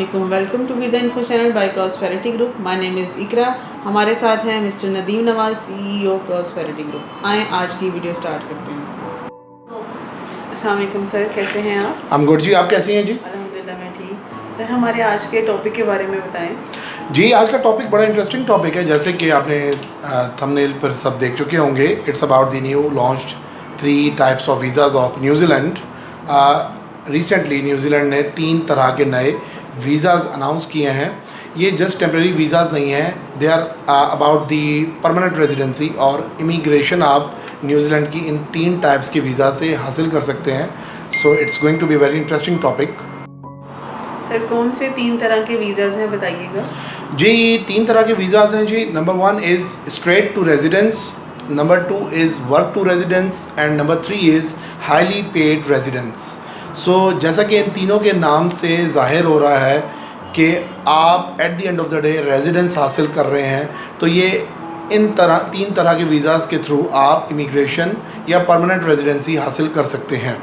अस्सलामुअलैकुम, welcome to visa info channel by prosperity group. My name is Iqra. हमारे साथ हैं mister Nadeem Nawaz, CEO prosperity group. आए आज की वीडियो स्टार्ट करते हैं। अस्सलाम वालेकुम सर, कैसे हैं आप? हम गुड जी, आप कैसी हैं जी? अल्हम्दुलिल्लाह मैं ठीक। सर हमारे आज के टॉपिक के बारे में बताएं। जी, आज का टॉपिक बड़ा इंटरेस्टिंग टॉपिक है। जैसे कि आपने थंबनेल पर सब देख चुके होंगे, it's about the new launched 3 types of visas of New Zealand. Recently New Zealand ने 3 तरह के नए वीज़ाज़ अनाउंस किए हैं। ये जस्ट टेम्प्रेरी वीज़ाज़ नहीं हैं, they are about the permanent residency और इमिग्रेशन आप न्यूजीलैंड की इन 3 टाइप्स के वीज़ा से हासिल कर सकते हैं। So it's going to be very interesting topic. Sir कौन से 3 तरह के वीज़ाज़ हैं बताइएगा। जी, 3 तरह के वीज़ाज़ हैं जी। Number 1 is straight to residence, number 2 is work to residence and number 3 is highly paid residence. So जैसा कि इन तीनों के नाम से ज़ाहिर हो रहा है कि आप at the end of the day residence हासिल कर रहे हैं, तो ये इन 3 तरह के वीज़ाज़ के थ्रू आप इमिग्रेशन या परमानेंट रेजिडेंसी हासिल कर सकते हैं।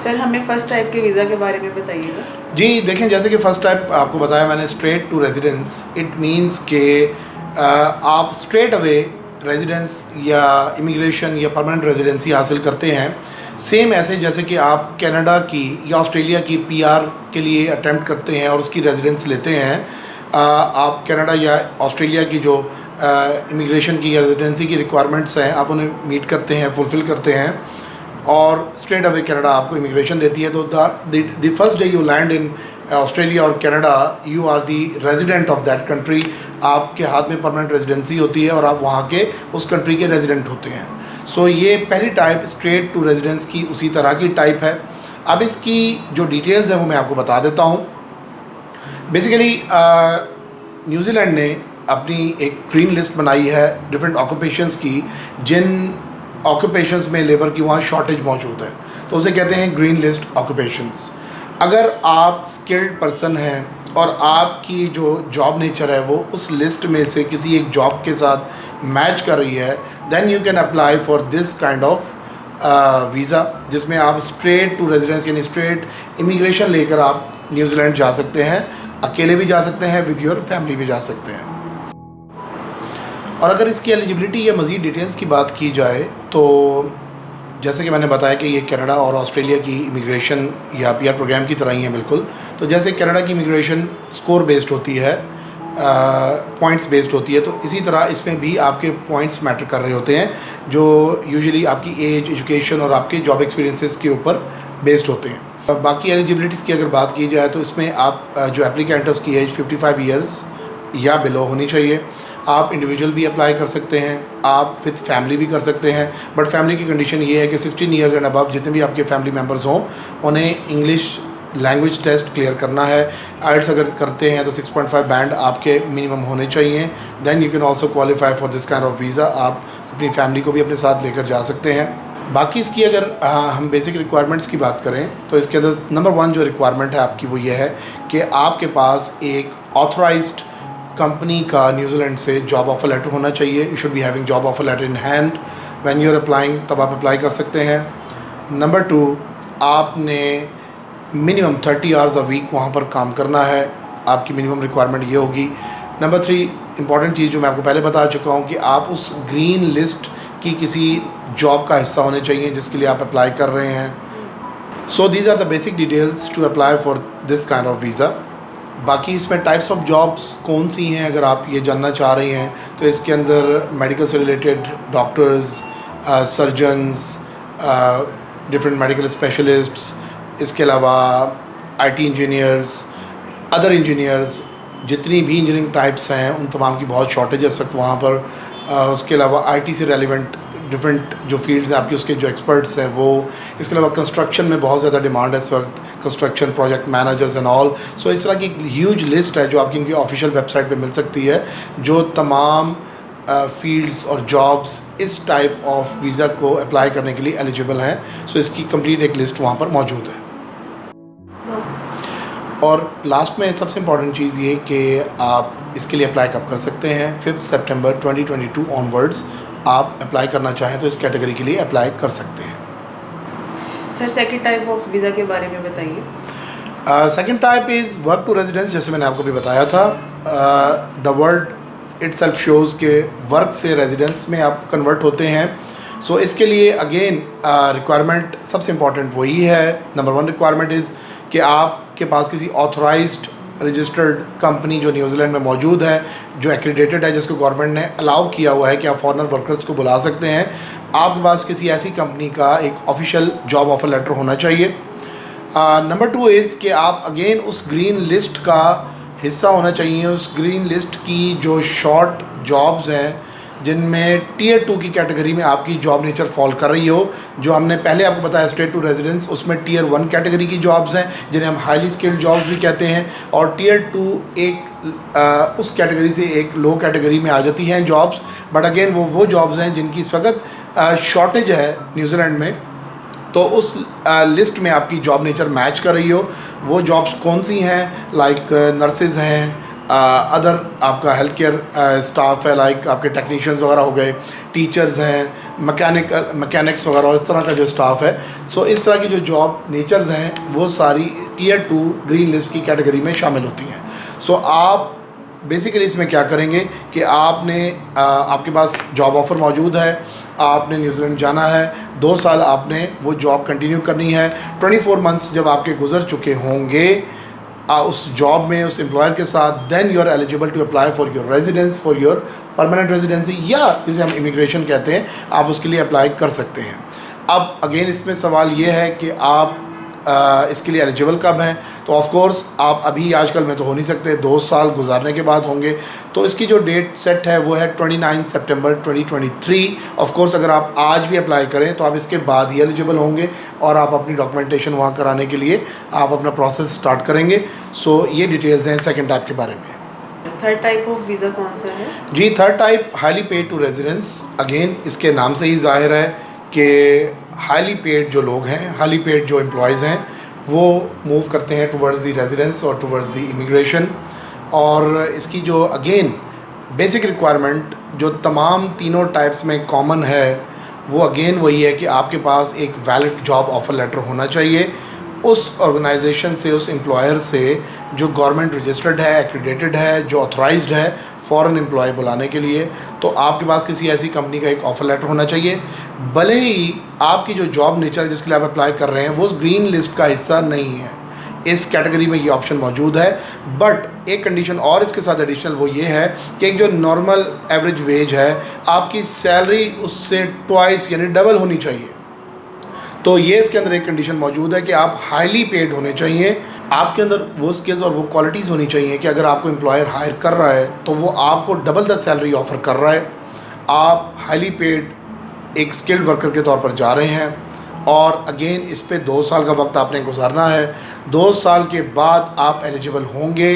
सर हमें फ़र्स्ट टाइप के वीज़ा के बारे में बताइएगा। जी देखें, जैसे कि फ़र्स्ट टाइप आपको बताया मैंने, straight to residence, it means कि आप स्ट्रेट अवे रेजिडेंस या इमिग्रेशन या परमानेंट रेजिडेंसी हासिल करते हैं। सेम ऐसे जैसे कि आप कनाडा की या ऑस्ट्रेलिया की PR के लिए अटेम्प्ट करते हैं और उसकी रेजिडेंस लेते हैं। आप कनाडा या ऑस्ट्रेलिया की जो इमिग्रेशन की या रेजिडेंसी की रिक्वायरमेंट्स हैं, आप उन्हें मीट करते हैं, फुलफ़िल करते हैं और स्ट्रेट अवे कनाडा आपको इमिग्रेशन देती है। तो the first day you land in Australia और Canada, you are the resident of that country. आपके हाथ में परमानेंट रेजिडेंसी होती है और आप वहाँ के उस कंट्री के रेजिडेंट होते हैं। सो ये पहली टाइप स्ट्रेट टू रेजिडेंस की उसी तरह की टाइप है। अब इसकी जो डिटेल्स हैं वो मैं आपको बता देता हूँ। बेसिकली न्यूजीलैंड ने अपनी एक ग्रीन लिस्ट बनाई है डिफरेंट ऑक्यूपेशंस की, जिन ऑक्यूपेशंस में लेबर की वहाँ शॉर्टेज मौजूद है, तो उसे कहते हैं ग्रीन लिस्ट ऑक्यूपेशंस। अगर आप स्किल्ड पर्सन हैं और आपकी जो जॉब नेचर है वो उस लिस्ट में से किसी एक जॉब के साथ मैच कर रही है, then you can apply for this kind of visa, जिसमें आप स्ट्रेट टू रेजिडेंस यानी स्ट्रेट इमिग्रेशन लेकर आप न्यूजीलैंड जा सकते हैं। अकेले भी जा सकते हैं, विद योर फैमिली भी जा सकते हैं। और अगर इसकी एलिजिबिलिटी या मज़ीद डिटेल्स की बात की जाए तो जैसे कि मैंने बताया कि ये कनाडा और ऑस्ट्रेलिया की इमिग्रेशन या PR प्रोग्राम की तरह ही है बिल्कुल। तो जैसे कनाडा की इमिग्रेशन स्कोर बेस्ड होती है, पॉइंट्स बेस्ड होती है, तो इसी तरह इसमें भी आपके पॉइंट्स मैटर कर रहे होते हैं, जो यूजुअली आपकी एज, एजुकेशन और आपके जॉब एक्सपीरियंसेस के ऊपर बेस्ड होते हैं। बाकी एलिजिबिलिटीज़ की अगर बात की जाए तो इसमें आप जो एप्लीकेंट है उसकी एज 55 ईयर्स या बिलो होनी चाहिए। आप इंडिविजुअल भी अप्लाई कर सकते हैं, आप विद फैमिली भी कर सकते हैं, बट फैमिली की कंडीशन ये है कि 16 ईयर्स एंड अबव जितने भी आपके फैमिली मेम्बर्स हों उन्हें इंग्लिश लैंग्वेज टेस्ट क्लियर करना है। आइल्स अगर करते हैं तो 6.5 बैंड आपके मिनिमम होने चाहिए। Then you can also qualify for this kind of visa. आप अपनी फैमिली को भी अपने साथ लेकर जा सकते हैं। बाकी इसकी अगर हम बेसिक रिक्वायरमेंट्स की बात करें तो इसके अंदर नंबर 1 जो रिक्वायरमेंट है आपकी वो ये है कि आपके पास एक ऑथराइज्ड कंपनी का न्यूजीलैंड से जॉब ऑफर लेटर होना चाहिए। You should be having job offer letter in hand when you are applying, तब आप अप्लाई कर सकते हैं। नंबर 2, आपने मिनिमम 30 आवर्स अ वीक वहाँ पर काम करना है, आपकी मिनिमम रिक्वायरमेंट ये होगी। नंबर 3 इंपॉर्टेंट चीज़ जो मैं आपको पहले बता चुका हूँ कि आप उस ग्रीन लिस्ट की किसी जॉब का हिस्सा होने चाहिए जिसके लिए आप अप्लाई कर रहे हैं। So these are the basic details to apply for this kind of visa. बाकी इसमें टाइप्स ऑफ जॉब्स कौन सी हैं अगर आप ये जानना चाह रही हैं तो इसके अंदर मेडिकल से related doctors, surgeons, different medical specialists, इसके अलावा IT इंजीनियर्स, अदर इंजीनियर्स, जितनी भी इंजीनियरिंग टाइप्स हैं उन तमाम की बहुत शॉर्टेज है इस वक्त वहाँ पर। उसके अलावा IT से रेलिवेंट डिफरेंट जो फील्ड्स हैं आपके, उसके जो एक्सपर्ट्स हैं वो। इसके अलावा कंस्ट्रक्शन में बहुत ज़्यादा डिमांड है इस वक्त, construction project managers and all. So इस तरह की एक ह्यूज लिस्ट है जो आपकी इनकी ऑफिशियल वेबसाइट पे मिल सकती है, जो तमाम फील्ड्स और जॉब्स इस टाइप ऑफ वीज़ा को अप्लाई करने के लिए एलिजिबल हैं। सो इसकी कंप्लीट एक लिस्ट वहाँ पर मौजूद है। और लास्ट में सबसे इम्पॉर्टेंट चीज़ ये कि आप इसके लिए अप्लाई कब कर सकते हैं। 5 सितंबर 2022 ऑनवर्ड्स आप अप्लाई करना चाहें तो इस कैटेगरी के लिए अप्लाई कर सकते हैं। Sir second type of visa के बारे में बताइए। Second type is work to residence, जैसे मैंने आपको भी बताया था. The word itself shows के वर्क से रेजिडेंस में आप कन्वर्ट होते हैं. सो इसके लिए अगेन रिक्वायरमेंट सबसे इम्पॉर्टेंट वही है. नंबर 1 रिक्वायरमेंट इज़ कि आपके पास किसी ऑथराइज्ड रजिस्टर्ड कंपनी जो न्यूजीलैंड में मौजूद है, जो एक्रीडेटेड है, जिसको गवर्नमेंट ने अलाउ किया हुआ है कि आप फॉरेनर वर्कर्स को बुला सकते हैं. आपके पास किसी ऐसी कंपनी का एक ऑफिशियल जॉब ऑफर लेटर होना चाहिए. नंबर 2 इज़ कि आप अगेन उस ग्रीन लिस्ट का हिस्सा होना चाहिए. उस ग्रीन लिस्ट की जो शॉर्ट जॉब्स हैं जिनमें टीयर 2 की कैटेगरी में आपकी जॉब नेचर फॉल कर रही हो, जो हमने पहले आपको बताया स्ट्रेट टू रेजिडेंस, उसमें टीयर 1 कैटेगरी की जॉब्स हैं जिन्हें हम हाईली स्किल्ड जॉब्स भी कहते हैं, और टीयर 2 एक उस कैटेगरी से एक लो कैटेगरी में आ जाती हैं जॉब्स. बट अगेन वो जॉब्स हैं जिनकी इस वक्त शॉर्टेज है न्यूजीलैंड में. तो उस लिस्ट में आपकी जॉब नेचर मैच कर रही हो. वो जॉब्स कौन सी हैं? लाइक नर्सेज हैं, अदर आपका हेल्थ केयर स्टाफ है, लाइक आपके टेक्नीशियंस वगैरह हो गए, टीचर्स हैं, मैकेनिक्स वगैरह, और इस तरह का जो स्टाफ है. सो इस तरह की जो जॉब नेचर्स हैं वो सारी टीयर 2 ग्रीन लिस्ट की कैटेगरी में शामिल होती हैं. सो आप बेसिकली इसमें क्या करेंगे कि आपके पास जॉब ऑफ़र मौजूद है, आपने न्यूजीलैंड जाना है, 2 साल आपने वो जॉब कंटिन्यू करनी है. 24 मंथ्स जब आपके गुजर चुके होंगे उस जॉब में, उस एम्प्लॉयर के साथ, then you are eligible to apply for your residence, for your permanent residency, या जिसे हम इमिग्रेशन कहते हैं, आप उसके लिए अप्लाई कर सकते हैं. अब अगेन इसमें सवाल ये है कि आप इसके लिए एलिजिबल कब हैं. तो ऑफ कोर्स आप अभी आजकल में तो हो नहीं सकते, 2 साल गुजारने के बाद होंगे. तो इसकी जो डेट सेट है वो है 29 सितंबर 2023. ऑफ कोर्स अगर आप आज भी अप्लाई करें तो आप इसके बाद ही एलिजिबल होंगे और आप अपनी डॉक्यूमेंटेशन वहाँ कराने के लिए आप अपना प्रोसेस स्टार्ट करेंगे. सो ये डिटेल्स हैं सेकेंड टाइप के बारे में. थर्ड टाइप ऑफ वीज़ा कौन सा है? जी, third type highly paid to residence. Again इसके नाम से ही जाहिर है कि हाईली पेड जो लोग हैं, हाईली पेड जो एम्प्लॉयज़ हैं, वो मूव करते हैं टुवर्ड्स दी रेजिडेंस और टुवर्ड्स दी इमिग्रेशन. और इसकी जो अगेन बेसिक रिक्वायरमेंट जो तमाम तीनों टाइप्स में कॉमन है वो अगेन वही है कि आपके पास एक वैलिड जॉब ऑफ़र लेटर होना चाहिए उस ऑर्गेनाइजेशन से, उस एम्प्लॉयर से जो गवर्नमेंट रजिस्टर्ड है, एक्रीडेटेड है, जो ऑथराइज्ड है फ़ॉरेन एम्प्लॉय बुलाने के लिए. तो आपके पास किसी ऐसी कंपनी का एक ऑफ़र लेटर होना चाहिए. भले ही आपकी जो जॉब नेचर जिसके लिए आप अप्लाई कर रहे हैं वो उस ग्रीन लिस्ट का हिस्सा नहीं है, इस कैटेगरी में ये ऑप्शन मौजूद है. बट एक कंडीशन और इसके साथ एडिशनल वो ये है कि एक जो नॉर्मल एवरेज वेज है, आपकी सैलरी उससे ट्वाइस यानी डबल होनी चाहिए. तो ये इसके अंदर एक कंडीशन मौजूद है कि आप हाईली पेड होने चाहिए. आपके अंदर वो स्किल्स और वो क्वालिटीज़ होनी चाहिए कि अगर आपको एम्प्लॉयर हायर कर रहा है तो वो आपको डबल द सैलरी ऑफ़र कर रहा है. आप हाईली पेड एक स्किल्ड वर्कर के तौर पर जा रहे हैं और अगेन इस पे 2 साल का वक्त आपने गुजारना है. 2 साल के बाद आप एलिजिबल होंगे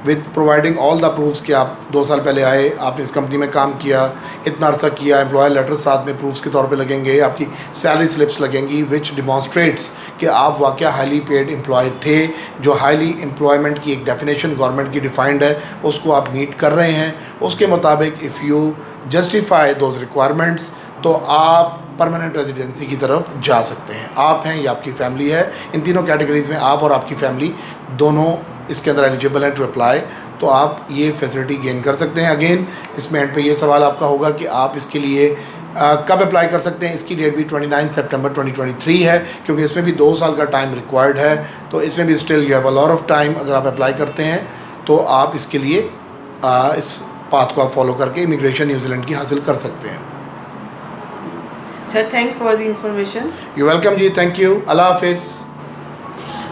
with providing all the proofs कि आप 2 साल पहले आए, आपने इस कंपनी में काम किया, इतना अर्सा किया. एम्प्लॉयर लेटर साथ में प्रूफ्स के तौर पे लगेंगे, आपकी सैलरी स्लिप्स लगेंगी विच डिमॉन्स्ट्रेट्स कि आप वाकया हाईली पेड एम्प्लॉय थे. जो हाईली एम्प्लॉयमेंट की एक डेफिनेशन गवर्नमेंट की डिफाइंड है उसको आप मीट कर रहे हैं. उसके मुताबिक if you justify those requirements तो आप परमानेंट रेजिडेंसी की तरफ जा सकते हैं. आप हैं या आपकी फैमिली है, इन तीनों कैटेगरीज़ में आप और आपकी फैमिली दोनों इसके अंदर एलिजिबल हैं टू अप्लाई. तो आप ये फैसिलिटी गेन कर सकते हैं. अगेन इसमें एंड पे ये सवाल आपका होगा कि आप इसके लिए कब अप्लाई कर सकते हैं. इसकी डेट भी 29 सितंबर 2023 है क्योंकि इसमें भी 2 साल का टाइम रिक्वायर्ड है. तो इसमें भी still you have a lot of time. अगर आप अप्लाई करते हैं तो आप इसके लिए इस पाथ को आप फॉलो करके इमिग्रेशन न्यूजीलैंड की हासिल कर सकते हैं. Sir thanks for the information. You welcome जी, थैंक यू. अल्लाह हाफिज़.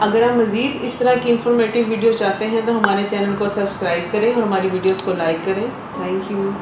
अगर आप मज़ीद इस तरह की इंफॉर्मेटिव वीडियो चाहते हैं तो हमारे चैनल को सब्सक्राइब करें और हमारी वीडियोस को लाइक करें. Thank you.